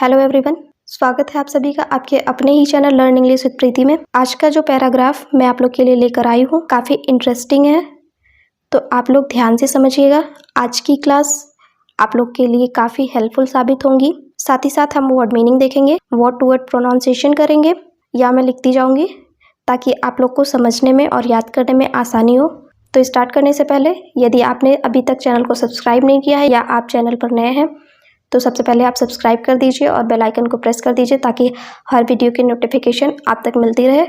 Hello everyone, स्वागत है आप सभी का आपके अपने ही चैनल लर्न इंग्लिश विद प्रीति में। आज का जो पैराग्राफ मैं आप लोग के लिए लेकर आई हूँ काफ़ी इंटरेस्टिंग है, तो आप लोग ध्यान से समझिएगा। आज की क्लास आप लोग के लिए काफ़ी हेल्पफुल साबित होंगी। साथ ही साथ हम वर्ड मीनिंग देखेंगे, वर्ड टू वर्ड प्रोनाउंसिएशन करेंगे या मैं लिखती जाऊँगी ताकि आप लोग को समझने में और याद करने में आसानी हो। तो स्टार्ट करने से पहले यदि आपने अभी तक चैनल को सब्सक्राइब नहीं किया है या आप चैनल पर नए हैं तो सबसे पहले आप सब्सक्राइब कर दीजिए और बेल आइकन को प्रेस कर दीजिए ताकि हर वीडियो की नोटिफिकेशन आप तक मिलती रहे।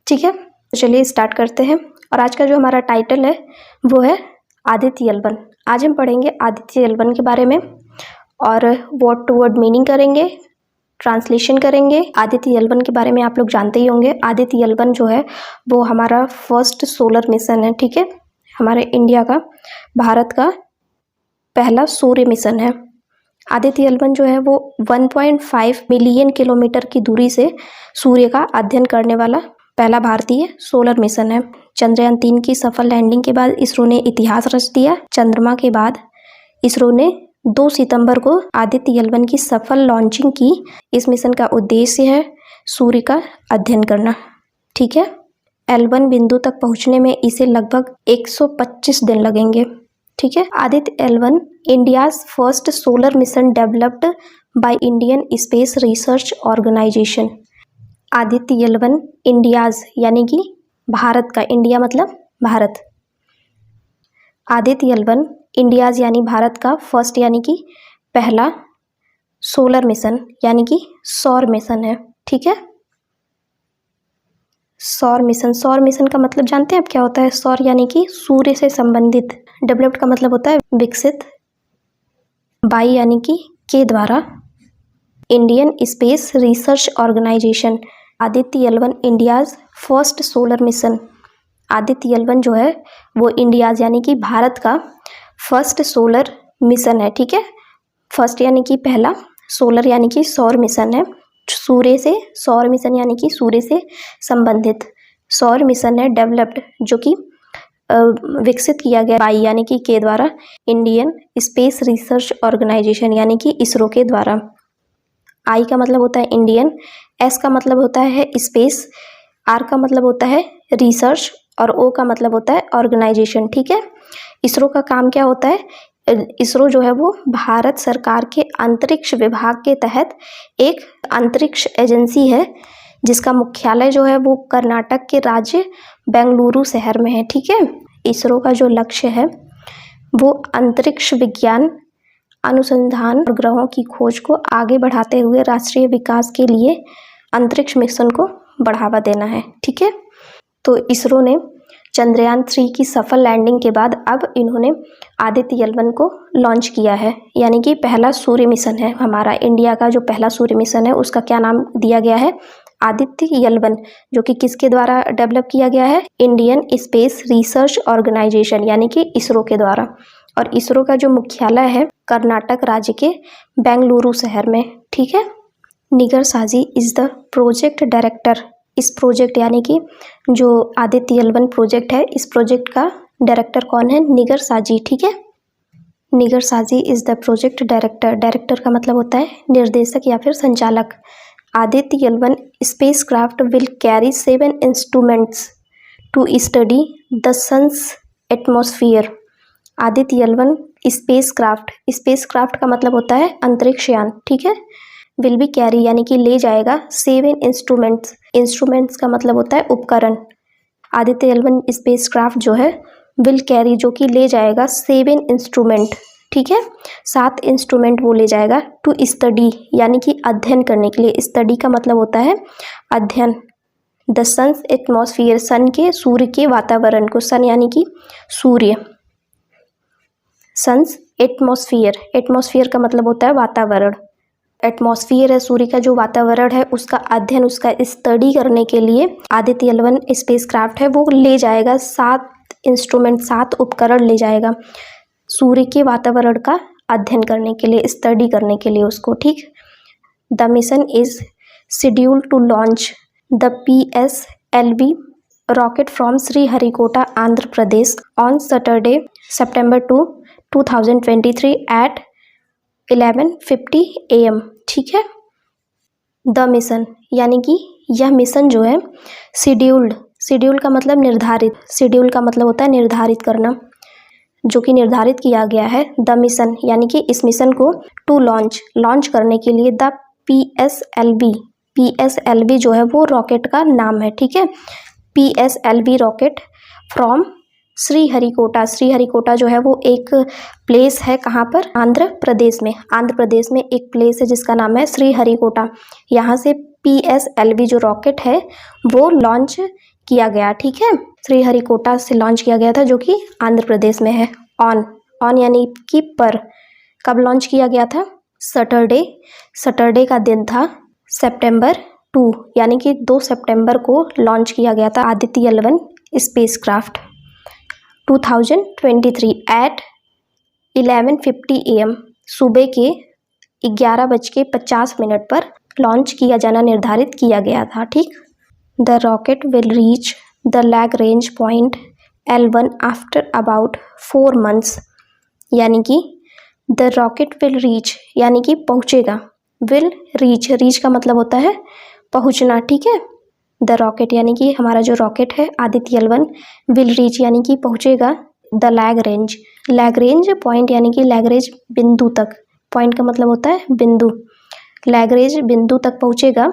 ठीक है, तो चलिए स्टार्ट करते हैं। और आज का जो हमारा टाइटल है वो है आदित्य यलवन। आज हम पढ़ेंगे आदित्य यलवन के बारे में और वर्ड टू वर्ड मीनिंग करेंगे, ट्रांसलेशन करेंगे। आदित्य यलवन के बारे में आप लोग जानते ही होंगे। आदित्य यलवन जो है वो हमारा फर्स्ट सोलर मिशन है। ठीक है, हमारे इंडिया का, भारत का पहला सूर्य मिशन है। आदित्य यलवन जो है वो 1.5 मिलियन किलोमीटर की दूरी से सूर्य का अध्ययन करने वाला पहला भारतीय सोलर मिशन है। चंद्रयान 3 की सफल लैंडिंग के बाद इसरो ने इतिहास रच दिया। चंद्रमा के बाद इसरो ने 2 सितंबर को आदित्य यलवन की सफल लॉन्चिंग की। इस मिशन का उद्देश्य है सूर्य का अध्ययन करना। ठीक है, L1 बिंदु तक पहुंचने में इसे लगभग 125 दिन लगेंगे। ठीक है, Aditya L1 India's first solar mission developed by Indian Space Research Organisation. Aditya L one India's यानी कि भारत का, इंडिया मतलब भारत। आदित्य यलवन इंडियाज यानी भारत का फर्स्ट यानी कि पहला सोलर मिशन यानी कि सौर मिशन है। ठीक है, सौर मिशन। सौर मिशन का मतलब जानते हैं आप क्या होता है? सौर यानी कि सूर्य से संबंधित। डेवलप्ड का मतलब होता है विकसित। बाई यानी कि के द्वारा। Indian Space Research Organisation. Aditya L one India's first solar mission. Aditya L one जो है वो इंडियाज यानी कि भारत का फर्स्ट सोलर मिशन है। ठीक है, फर्स्ट यानी कि पहला, सोलर यानी कि सौर मिशन है। सूर्य से, सौर मिशन यानी कि सूर्य से संबंधित सौर मिशन है। डेवलप्ड जो कि विकसित किया गया बाई यानी कि के द्वारा, इंडियन स्पेस रिसर्च ऑर्गेनाइजेशन यानी कि इसरो के द्वारा। आई का मतलब होता है इंडियन, एस का मतलब होता है स्पेस, आर का मतलब होता है रिसर्च और ओ का मतलब होता है ऑर्गेनाइजेशन। ठीक है, इसरो का काम क्या होता है? इसरो जो है वो भारत सरकार के अंतरिक्ष विभाग के तहत एक अंतरिक्ष एजेंसी है जिसका मुख्यालय जो है वो कर्नाटक के राज्य बेंगलुरु शहर में है। ठीक है, इसरो का जो लक्ष्य है वो अंतरिक्ष विज्ञान, अनुसंधान और ग्रहों की खोज को आगे बढ़ाते हुए राष्ट्रीय विकास के लिए अंतरिक्ष मिशन को बढ़ावा देना है। ठीक है, तो इसरो ने चंद्रयान 3 की सफल लैंडिंग के बाद अब इन्होंने आदित्य यलवन को लॉन्च किया है, यानी कि पहला सूर्य मिशन है। हमारा इंडिया का जो पहला सूर्य मिशन है उसका क्या नाम दिया गया है? आदित्य यलवन, जो कि किसके द्वारा डेवलप किया गया है? इंडियन स्पेस रिसर्च ऑर्गेनाइजेशन यानी कि इसरो के द्वारा। और इसरो का जो मुख्यालय है कर्नाटक राज्य के बेंगलुरु शहर में। ठीक है, Nigar Shaji is the project director. इस प्रोजेक्ट यानी कि जो आदित्य यलवन प्रोजेक्ट है, इस प्रोजेक्ट का डायरेक्टर कौन है? निगर साजी। ठीक है, Nigar Shaji is the project director. Director का मतलब होता है निर्देशक या फिर संचालक। Aditya L one spacecraft will carry 7 instruments to study the sun's atmosphere. Aditya L one spacecraft, spacecraft का मतलब होता है अंतरिक्ष यान। ठीक है, विल बी कैरी यानी कि ले जाएगा 7 इंस्ट्रूमेंट्स। इंस्ट्रूमेंट्स का मतलब होता है उपकरण। आदित्य यलवन स्पेसक्राफ्ट जो है विल कैरी जो कि ले जाएगा 7 इंस्ट्रूमेंट। ठीक है, 7 इंस्ट्रूमेंट वो ले जाएगा टू स्टडी यानी कि अध्ययन करने के लिए। स्टडी का मतलब होता है अध्ययन। द सन्स एटमॉस्फेयर, सन के, सूर्य के वातावरण को, सन यानी कि सूर्य, सन्स एटमॉस्फेयर, एटमॉस्फेयर का मतलब होता है वातावरण। एटमॉस्फेयर है सूर्य का जो वातावरण है उसका अध्ययन, उसका स्टडी करने के लिए आदित्य यलवन स्पेसक्राफ्ट है वो ले जाएगा 7 इंस्ट्रूमेंट, 7 उपकरण ले जाएगा सूर्य के वातावरण का अध्ययन करने के लिए, स्टडी करने के लिए उसको। ठीक, the mission is schedule to launch the PSLV rocket from Sriharikota Andhra Pradesh on Saturday September 2, 2023 at 11:50 AM ठीक है। द मिशन यानी कि यह मिशन जो है शेड्यूल्ड का मतलब निर्धारित, शेड्यूल का मतलब होता है निर्धारित करना, जो कि निर्धारित किया गया है। द मिशन यानी कि इस मिशन को टू लॉन्च करने के लिए द PSLV जो है वो रॉकेट का नाम है, ठीक है। PSLV रॉकेट फ्रॉम श्रीहरिकोटा जो है वो एक प्लेस है, कहाँ पर, आंध्र प्रदेश में एक प्लेस है जिसका नाम है श्रीहरिकोटा। यहाँ से PSLV जो रॉकेट है वो लॉन्च किया गया, ठीक है। श्रीहरिकोटा से लॉन्च किया गया था जो कि आंध्र प्रदेश में है। ऑन यानी कि पर, कब लॉन्च किया गया था? सैटरडे का दिन था, September 2 यानी कि 2 सितंबर को लॉन्च किया गया था Aditya L1 spacecraft 2023 eight 11:50 AM, सुबह के 11:50 पर लॉन्च किया जाना निर्धारित किया गया था, ठीक। The rocket will reach the Lagrange point L1 after about 4 months, यानी कि द रॉकेट विल रीच यानी कि पहुँचेगा, विल रीच का मतलब होता है पहुँचना, ठीक है। द रॉकेट यानी कि हमारा जो रॉकेट है आदित्य L1 विल रीच यानी कि पहुँचेगा द लैग्रेंज पॉइंट यानी कि लैग्रेंज बिंदु तक, पॉइंट का मतलब होता है बिंदु, लैग्रेंज बिंदु तक पहुँचेगा।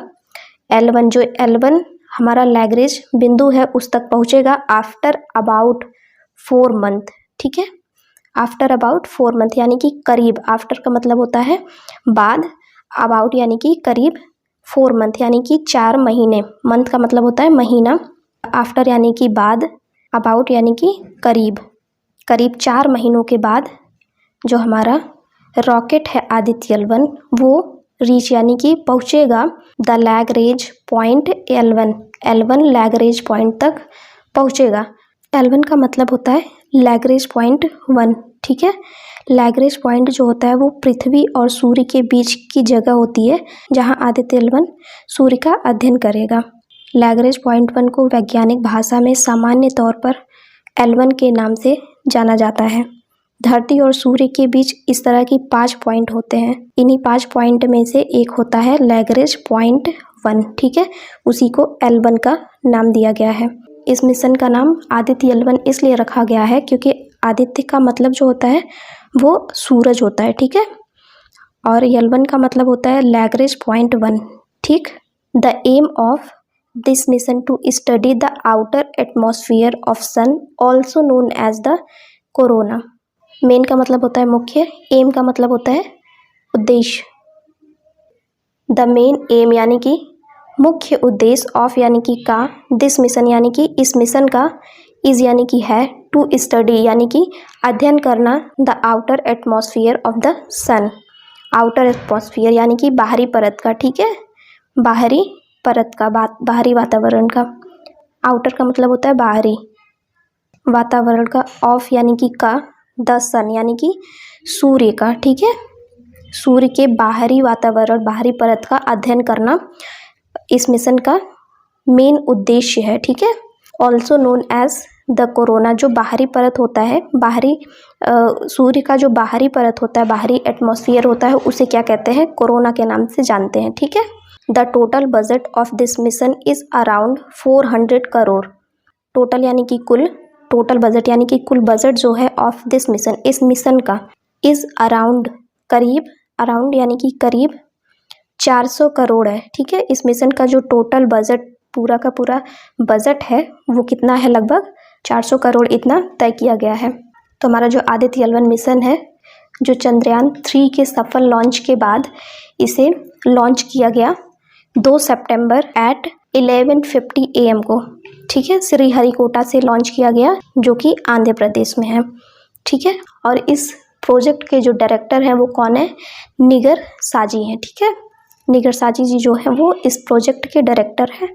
L1 जो L1 हमारा लैग्रेंज बिंदु है उस तक पहुँचेगा आफ्टर अबाउट 4 month, ठीक है। आफ्टर अबाउट 4 month यानी कि करीब, आफ्टर का मतलब होता है बाद, अबाउट यानी कि करीब, 4 month यानी कि 4 महीने, मंथ का मतलब होता है महीना, आफ्टर यानी कि बाद, अबाउट यानी कि करीब 4 महीनों के बाद जो हमारा रॉकेट है आदित्य L1 वो रीच यानी कि पहुँचेगा the Lagrange point L1 Lagrange point तक पहुँचेगा। L1 का मतलब होता है लैग्रेंज पॉइंट 1, ठीक है। लैग्रेंज पॉइंट जो होता है वो पृथ्वी और सूर्य के बीच की जगह होती है जहां आदित्य L1 सूर्य का अध्ययन करेगा। लैग्रेंज पॉइंट 1 को वैज्ञानिक भाषा में सामान्य तौर पर L1 के नाम से जाना जाता है। धरती और सूर्य के बीच इस तरह की 5 पॉइंट होते हैं, इन्हीं 5 पॉइंट में से एक होता है लैग्रेंज पॉइंट 1, ठीक है। उसी को L1 का नाम दिया गया है। इस मिशन का नाम आदित्य L1 इसलिए रखा गया है क्योंकि आदित्य का मतलब जो होता है वो सूरज होता है, ठीक है, और L1 का मतलब होता है लैग्रेंज पॉइंट 1, ठीक। The aim of this mission to study the outer atmosphere of sun also known as the corona. मेन का मतलब होता है मुख्य, एम का मतलब होता है उद्देश्य। द मेन एम यानी कि मुख्य उद्देश्य, ऑफ यानी कि का, दिस मिशन यानी कि इस मिशन का, इज यानी कि है, टू स्टडी यानी कि अध्ययन करना, the outer atmosphere of the sun, outer atmosphere यानी कि बाहरी परत का, ठीक है, बाहरी परत का, बाहरी वातावरण का। आउटर का मतलब होता है बाहरी वातावरण का, ऑफ यानी कि का, द सन यानी कि सूर्य का, ठीक है, सूर्य के बाहरी वातावरण, बाहरी परत का अध्ययन करना इस मिशन का मेन उद्देश्य है, ठीक है। Also known as the corona, जो बाहरी परत होता है, बाहरी सूर्य का जो बाहरी परत होता है, बाहरी एटमॉस्फेयर होता है, उसे क्या कहते हैं? कोरोना के नाम से जानते हैं, ठीक है। The total budget of this mission is around 400 crore. Total यानी कि कुल, टोटल बजट यानी कि कुल बजट जो है ऑफ दिस मिशन, इस मिशन का, इज अराउंड करीब, अराउंड यानी कि करीब 400 करोड़ है, ठीक है। इस मिशन का जो टोटल बजट, पूरा का पूरा बजट है वो कितना है? लगभग 400 करोड़ इतना तय किया गया है। तो हमारा जो आदित्य L1 मिशन है, जो चंद्रयान 3 के सफल लॉन्च के बाद इसे लॉन्च किया गया 2 सितंबर एट 11:50 AM को, ठीक है, श्रीहरिकोटा से लॉन्च किया गया जो कि आंध्र प्रदेश में है, ठीक है। और इस प्रोजेक्ट के जो डायरेक्टर हैं वो कौन है? निगर साजी हैं, ठीक है। निगर साजी जी जो है वो इस प्रोजेक्ट के डायरेक्टर हैं।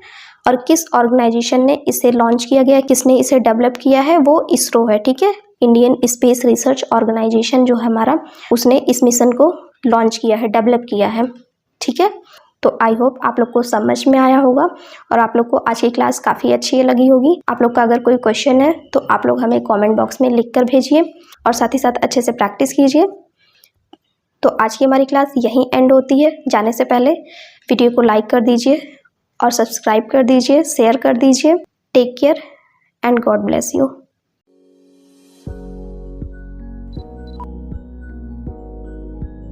और किस ऑर्गेनाइजेशन ने इसे लॉन्च किया गया, किसने इसे डेवलप किया है? वो इसरो है, ठीक है, इंडियन स्पेस रिसर्च ऑर्गेनाइजेशन जो है हमारा, उसने इस मिशन को लॉन्च किया है, डेवलप किया है, ठीक है। तो आई होप आप लोग को समझ में आया होगा और आप लोग को आज की क्लास काफ़ी अच्छी लगी होगी। आप लोग का अगर कोई क्वेश्चन है तो आप लोग हमें कमेंट बॉक्स में लिख कर भेजिए और साथ ही साथ अच्छे से प्रैक्टिस कीजिए। तो आज की हमारी क्लास यहीं एंड होती है। जाने से पहले वीडियो को लाइक कर दीजिए और सब्सक्राइब कर दीजिए, शेयर कर दीजिए। Take care and God bless you.